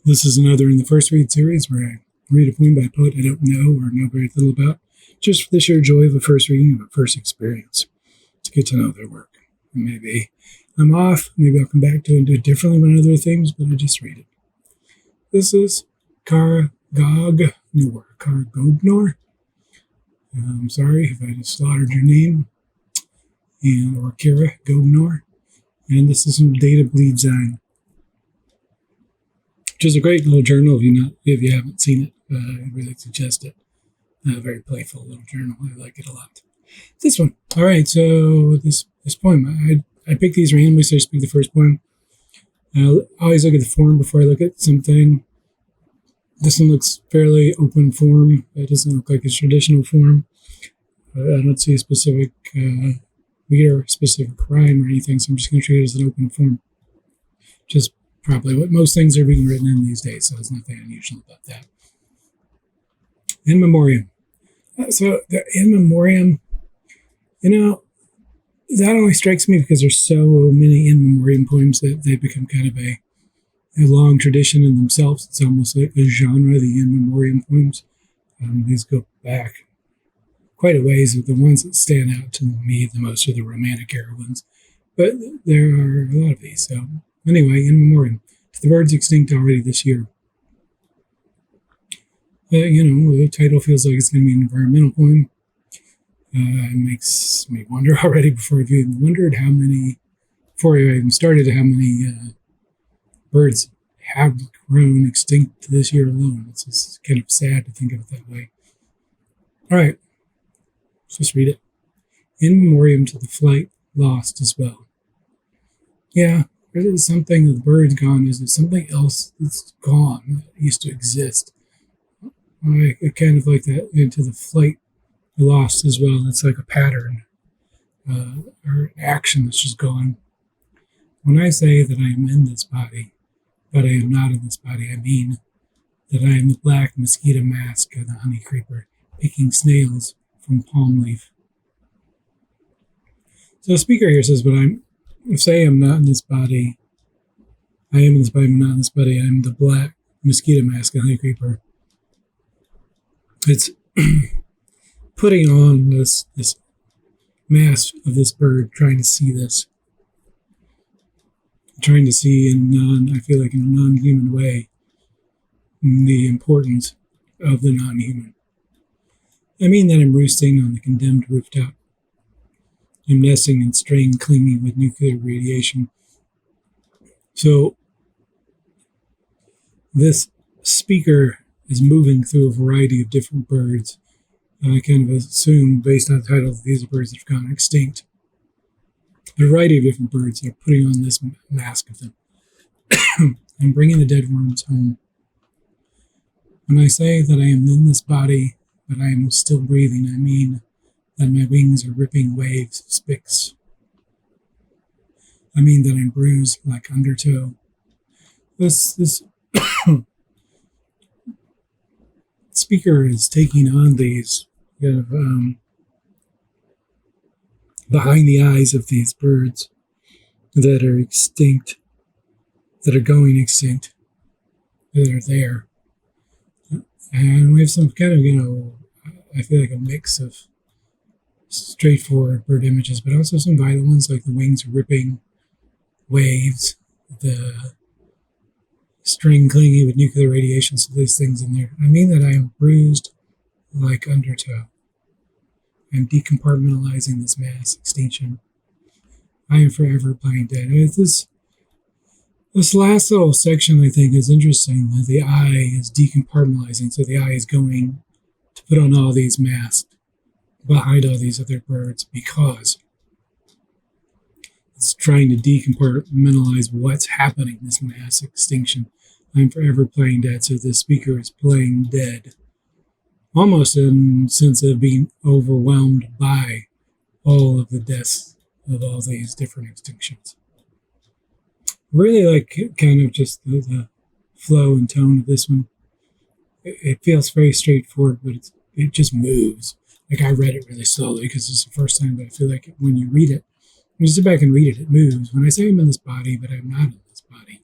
This is another in the first read series where I read a poem by a poet I don't know or know very little about, just for the sheer joy of a first reading of a first experience. It's good to know their work. And maybe I'm off, maybe I'll come back to it and do it differently when other things, but I just read it. This is Goughnour. I'm sorry if I just slaughtered your name, or Kara Goughnour. And this is from Data Bleeds On, which is a great little journal if you haven't seen it. I really suggest it. Very playful little journal. I like it a lot. This one. All right, so this poem. I pick these randomly, so I just pick the first poem. I always look at the form before I look at something. This one looks fairly open form. It doesn't look like a traditional form. I don't see a specific reader, specific rhyme or anything, so I'm just going to treat it as an open form. Just probably what most things are being written in these days, so there's nothing unusual about that. In Memoriam. So the In Memoriam, that only strikes me because there's so many In Memoriam poems that they become kind of a long tradition in themselves. It's almost like a genre, the In Memoriam poems. These go back quite a ways, with the ones that stand out to me the most are the Romantic era ones. But there are a lot of these. So anyway, In Memoriam. The birds extinct already this year. The title feels like it's going to be an environmental poem. It makes me wonder already before I've even wondered before I even started, how many birds have grown extinct this year alone. It's just kind of sad to think of it that way. All right, let's just read it. In Memoriam to the flight lost as well. Yeah, there is something that the bird's gone. Is there something else that's gone that used to exist? I kind of like that into the flight lost as well. It's like a pattern or an action that's just gone. When I say that I am in this body, but I am not in this body, I mean that I am the black mosquito mask of the honey creeper picking snails from palm leaf. So the speaker here says, but I'm not in this body. I am in this body, I'm not in this body. I am the black mosquito mask of the honey creeper. It's putting on this mask of this bird, trying to see this. Trying to see I feel like in a non-human way, the importance of the non-human. I mean that I'm roosting on the condemned rooftop. I'm nesting in strain clinging with nuclear radiation. So this speaker is moving through a variety of different birds. I kind of assume, based on the title, that these are birds that have gone extinct. A variety of different birds are putting on this mask of them and bringing the dead worms home. When I say that I am in this body, but I am still breathing, I mean that my wings are ripping waves of spicks. I mean that I'm bruised like undertow. This speaker is taking on these kind of behind the eyes of these birds that are extinct, that are going extinct, that are there. And we have some kind of, I feel like a mix of straightforward bird images, but also some violent ones like the wings ripping waves, the string clinging with nuclear radiation, so these things in there. I mean that I am bruised like undertow. I'm decompartmentalizing this mass extinction. I am forever playing dead. This last little section, I think, is interesting. The eye is decompartmentalizing, so the eye is going to put on all these masks behind all these other birds because it's trying to decompartmentalize what's happening, this mass extinction. I'm forever playing dead, so the speaker is playing dead. Almost in the sense of being overwhelmed by all of the deaths of all these different extinctions. Really like kind of just the flow and tone of this one. It feels very straightforward, but it just moves. Like I read it really slowly because it's the first time, but I feel like when you read it, when you sit back and read it, it moves. When I say I'm in this body, but I'm not in this body,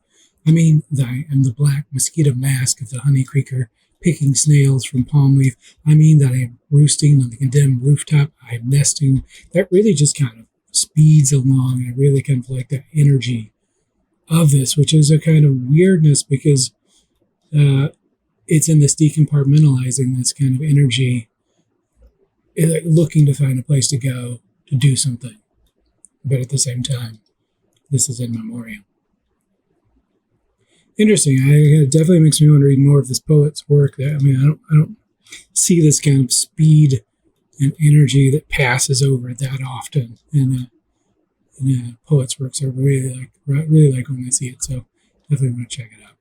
I mean that I am the black mosquito mask of the honey creeker, picking snails from palm leaf. I mean that I am roosting on the condemned rooftop. I am nesting. That really just kind of speeds along. I really kind of like that energy of this, which is a kind of weirdness because it's in this decompartmentalizing, this kind of energy, looking to find a place to go to do something. But at the same time, this is in memoriam. Interesting. It definitely makes me want to read more of this poet's work. I don't see this kind of speed and energy that passes over that often in a poet's works. I really like when I see it. So definitely want to check it out.